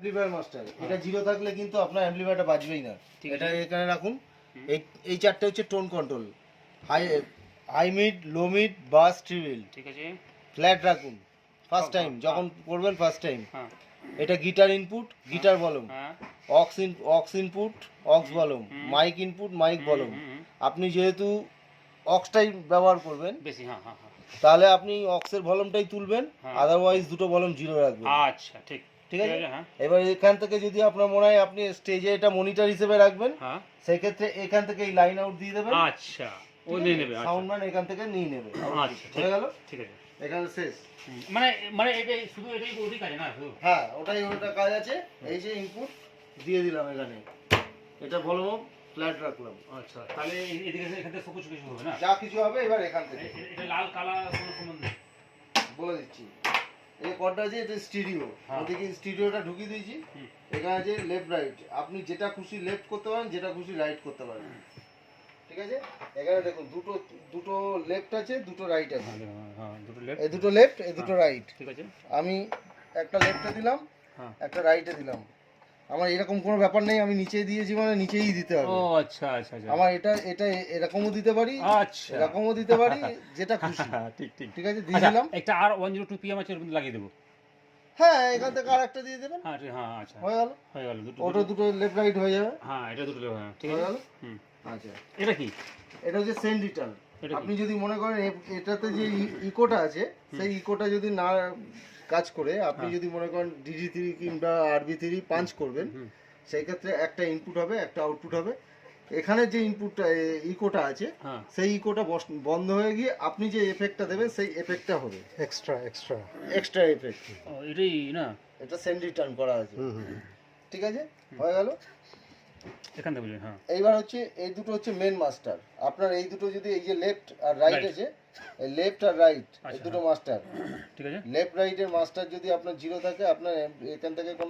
Amplifier master, এটা zero থাকলে কিন্তু আপনার অ্যাম্পলিফায়ারটা বাজবেই না। এটা এখানে রাখুন। এই চারটে হচ্ছে tone control, high high mid, low mid, bass, treble. ঠিক আছে। ফ্ল্যাট রাখুন ফার্স্ট টাইম যখন করবেন, ফার্স্ট টাইম। এটা guitar input, guitar volume, aux input, aux volume, mic input, mic volume. আপনি যেহেতু অক্সটাই ব্যবহার করবেন বেশি, তাহলে আপনি অক্সের ভলিউমটাই তুলবেন, আদারওয়াইজ দুটো ভলিউম জিরো রাখবেন। আচ্ছা, ঠিক ঠিক আছে। এবার এখান থেকে যদি আপনার মনে হয় আপনি স্টেজে এটা মনিটর হিসেবে রাখবেন, সেই ক্ষেত্রে এখান থেকে এই লাইন আউট দিয়ে দেবেন। আচ্ছা, ও নিয়ে নেবে, সাউন্ডম্যান এখান থেকে নিয়ে নেবে। আচ্ছা, হয়ে গেল। ঠিক আছে, এখানে শেষ। মানে মানে এটাই শুধু, এটাই ওই কাজ না শুধু? হ্যাঁ, ওটা কাজ আছে। এই যে ইনপুট দিয়ে দিলাম এখানে, এটা ভলিউম ফ্ল্যাট রাখলাম। আচ্ছা, তাহলে এদিকে এখান থেকে সবুজ কিছু হবে না, যা কিছু হবে এবার এখান থেকে। এটা লাল কালা কোনো সম্বন্ধ বলে দিচ্ছি। এই কর্ডটা আছে, এটা স্টিরিও, ওদিকে স্টিরিওটা ঢুকিয়ে দিয়েছি। এখানে আছে লেফট রাইট, আপনি যেটা খুশি লেফট করতে পারেন, যেটা খুশি রাইট করতে পারেন। ঠিক আছে। এখানে দেখুন দুটো লেফট আছে, দুটো রাইট আছে। এই দুটো লেফট, এই দুটো রাইট। ঠিক আছে। আমি একটা লেফটে দিলাম, একটা রাইটে দিলাম। আমার এরকম কোনো ব্যাপার নেই, আমি নিচে দিয়েছি মানে নিচেই দিতে হবে। ও আচ্ছা আচ্ছা আচ্ছা। আমার এটা এরকমও দিতে পারি, আচ্ছা, এরকমও দিতে পারি, যেটা খুশি। ঠিক ঠিক ঠিক আছে, দিয়ে দিলাম। একটা আর 102 PM আছে, ওর মধ্যে লাগিয়ে দেবো। হ্যাঁ, এখান থেকে আর একটা দিয়ে দেবেন। হ্যাঁ হ্যাঁ, আচ্ছা, হয়ে গেল। ওটা দুটো লেফট রাইট হয়ে যাবে। হ্যাঁ, এটা দুটো লেভেল। ঠিক হয়ে আছে। গেল। আচ্ছা, এটা কি? এটা হচ্ছে সেন্ড রিটার্ন। আপনি যদি মনে করেন এটাতে যে ইকোটা আছে, সেই ইকোটা যদি না কাজ করে, আপনি যদি মনে করেন DD3 কিংবা RB3 পাঞ্চ করবেন, সেই ক্ষেত্রে একটা ইনপুট হবে, একটা আউটপুট হবে। এখানে যে ইনপুটটা ইকোটা আছে, সেই ইকোটা বন্ধ হয়ে গিয়ে আপনি যে এফেক্টটা দেবেন, সেই এফেক্টটা হবে এক্সট্রা এফেক্ট। এটাই না, এটা সেন্ড রিটার্ন করা আছে। ঠিক আছে, হয়ে গেল। এখান থেকে হ্যাঁ। এইবার হচ্ছে এই দুটো হচ্ছে মেন মাস্টার। আপনার এই দুটো যদি এই যে লেফট আর রাইট আছে, এই লেফট আর রাইট এই দুটো মাস্টার। ঠিক আছে। লেফট রাইটের মাস্টার যদি আপনার জিরো থাকে, আপনার এখান থেকে কোনো